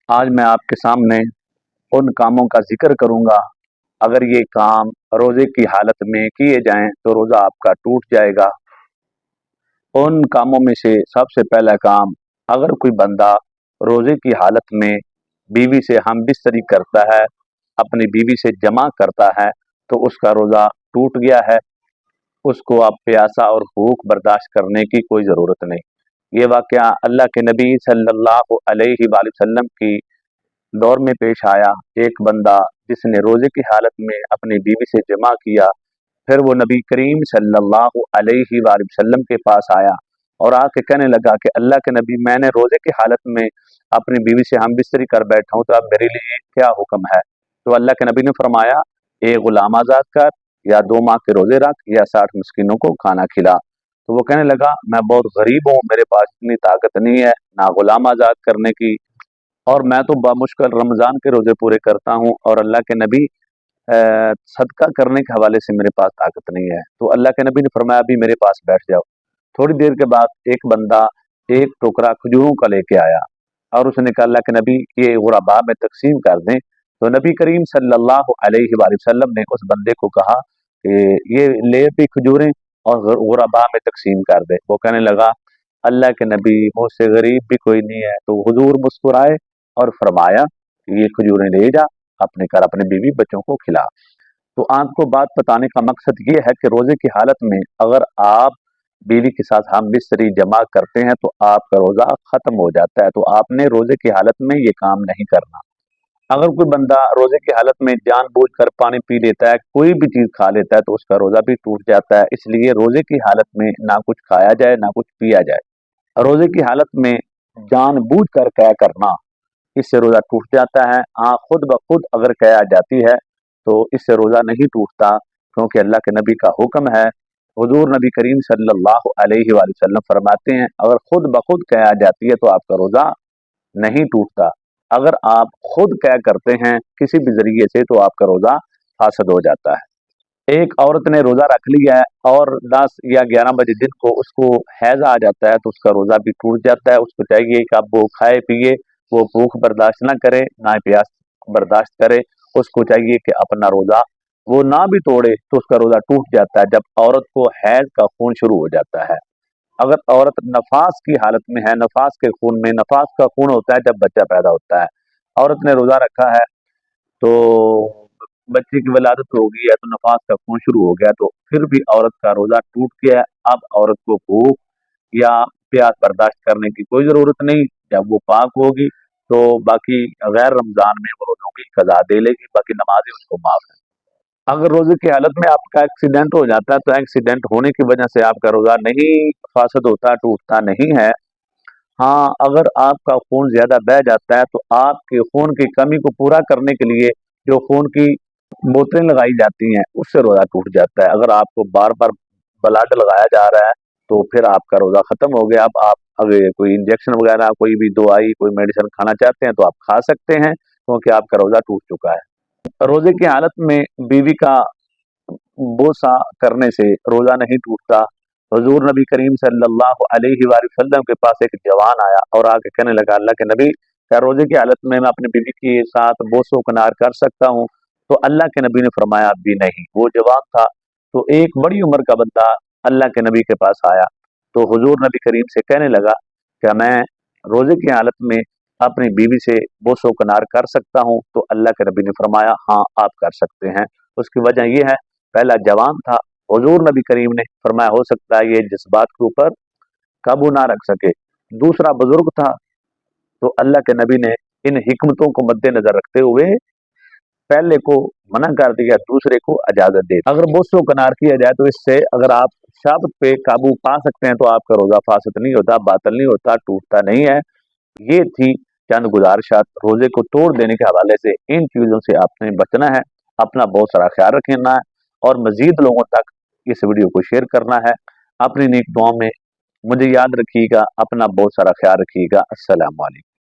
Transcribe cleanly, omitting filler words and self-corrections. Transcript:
आज मैं आपके सामने उन कामों का जिक्र करूंगा, अगर ये काम रोजे की हालत में किए जाएं तो रोजा आपका टूट जाएगा। उन कामों में से सबसे पहला काम, अगर कोई बंदा रोजे की हालत में बीवी से हम बिस्तरी करता है, अपनी बीवी से जमा करता है, तो उसका रोजा टूट गया है। उसको अब प्यासा और भूख बर्दाश्त करने की कोई ज़रूरत नहीं। ये वाक़या अल्लाह के नबी सल्लल्लाहु अलैहि वसल्लम की दौर में पेश आया। एक बंदा जिसने रोजे की हालत में अपनी बीवी से जमा किया, फिर वो नबी करीम सल्लल्लाहु अलैहि वसल्लम के पास आया और आके कहने लगा कि अल्लाह के नबी, मैंने रोजे की हालत में अपनी बीवी से हम बिस्तरी कर बैठा हूँ, तो अब मेरे लिए क्या हुक्म है? तो अल्लाह के नबी ने फरमाया, एक गुलाम आज़ाद कर, या 2 माह के रोजे रख, या 60 मिस्किनों को खाना खिला। तो वो कहने लगा, मैं बहुत गरीब हूँ, मेरे पास इतनी ताकत नहीं है ना गुलाम आज़ाद करने की, और मैं तो बामुश्किल रमज़ान के रोजे पूरे करता हूँ, और अल्लाह के नबी सदका करने के हवाले से मेरे पास ताकत नहीं है। तो अल्लाह के नबी ने फरमाया, अभी मेरे पास बैठ जाओ। थोड़ी देर के बाद एक बंदा एक टुकड़ा खजूरों का लेके आया और उसने कहा, अल्लाह के नबी, ये गुरबा में तकसीम कर दें। तो नबी करीम सल्लल्लाहु अलैहि वसल्लम ने उस बंदे को कहा कि ये ले भी खजूरें और गुरबा में तकसीम कर दे। वो कहने लगा, अल्लाह के नबी, मुझसे गरीब भी कोई नहीं है। तो हुजूर मुस्कुराए और फरमाया, ये खजूरें ले जा, अपने घर अपने बीवी बच्चों को खिला। तो आपको बात बताने का मकसद ये है कि रोजे की हालत में अगर आप बीवी के साथ हम बिस्तरी जमा करते हैं तो आपका रोजा खत्म हो जाता है। तो आपने रोजे की हालत में ये काम नहीं करना। अगर कोई बंदा रोजे की हालत में जानबूझकर पानी पी लेता है, कोई भी चीज खा लेता है, तो उसका रोजा भी टूट जाता है। इसलिए रोजे की हालत में ना कुछ खाया जाए ना कुछ पिया जाए। रोजे की हालत में जानबूझकर क्या करना, इससे रोजा टूट जाता है। हाँ, खुद ब खुद अगर कह आ जाती है तो इससे रोजा नहीं टूटता, क्योंकि अल्लाह के नबी का हुक्म है। हुजूर नबी करीम सल्लल्लाहु अलैहि वसल्लम फरमाते हैं, अगर खुद ब खुद कह आ जाती है तो आपका रोजा नहीं टूटता। अगर आप खुद कह करते हैं किसी भी जरिए से तो आपका रोजा फासद हो जाता है। एक औरत ने रोजा रख लिया है और 10 या 11 बजे दिन को उसको हैज आ जाता है, तो उसका रोजा भी टूट जाता है। उसको चाहिए कि अब वो खाए पिए, वो भूख बर्दाश्त ना करे, ना प्यास बर्दाश्त करे। उसको चाहिए कि अपना रोजा वो ना भी तोड़े, तो उसका रोजा टूट जाता है जब औरत को हैज का खून शुरू हो जाता है। अगर औरत नफास की हालत में है, नफास के खून में, नफास का खून होता है जब बच्चा पैदा होता है, औरत ने रोजा रखा है तो बच्चे की वलादत हो गई है, तो नफास का खून शुरू हो गया, तो फिर भी औरत का रोजा टूट गया है। अब औरत को भूख या प्यास बर्दाश्त करने की कोई जरूरत नहीं। जब वो पाक होगी तो बाकी गैर रमजान में वो रोजों की कजा दे लेगी, बाकी नमाजें उसको माफ है। अगर रोजे की हालत में आपका एक्सीडेंट हो जाता है, तो एक्सीडेंट होने की वजह से आपका रोजा नहीं फासद होता, टूटता नहीं है। हाँ, अगर आपका खून ज्यादा बह जाता है तो आपके खून की कमी को पूरा करने के लिए जो खून की बोतलें लगाई जाती हैं, उससे रोजा टूट जाता है। अगर आपको बार बार ब्लड लगाया जा रहा है तो फिर आपका रोजा खत्म हो गया। अब आप अगर कोई इंजेक्शन वगैरह, कोई भी दवाई, कोई मेडिसिन खाना चाहते हैं तो आप खा सकते हैं, क्योंकि आपका रोजा टूट चुका है। रोजे की हालत में बीवी का बोसा करने से रोजा नहीं टूटता। हुजूर नबी करीम सल्लल्लाहु अलैहि वसल्लम के पास एक जवान आया और आके कहने लगा, अल्लाह के नबी, क्या रोजे की हालत में मैं अपनी बीवी के साथ बोसो कनार कर सकता हूँ? तो अल्लाह के नबी ने फरमाया, भी नहीं। वो जवान था। तो एक बड़ी उम्र का बंदा अल्लाह के नबी के पास आया तो हुजूर नबी करीम से कहने लगा, क्या मैं रोजे की हालत में अपनी बीवी से बोसो कनार कर सकता हूँ? तो अल्लाह के नबी ने फरमाया, हाँ, आप कर सकते हैं। उसकी वजह यह है, पहला जवान था, हुजूर नबी करीम ने फरमाया हो सकता है ये जज्बात के ऊपर काबू ना रख सके। दूसरा बुजुर्ग था, तो अल्लाह के नबी ने इन हिकमतों को मद्देनजर रखते हुए पहले को मना कर दिया, दूसरे को इजाजत दे। अगर बोसो कनार किया जाए तो इससे अगर आप शब्द पे काबू पा सकते हैं तो आपका रोजा फासद नहीं होता, बातिल नहीं होता, टूटता नहीं है। ये थी चंद गुजारिशात रोजे को तोड़ देने के हवाले से। इन चीजों से आपने बचना है। अपना बहुत सारा ख्याल रखना है और मजीद लोगों तक इस वीडियो को शेयर करना है। अपनी नेक दुआओं में मुझे याद रखिएगा। अपना बहुत सारा ख्याल रखिएगा। अस्सलाम वालेकुम।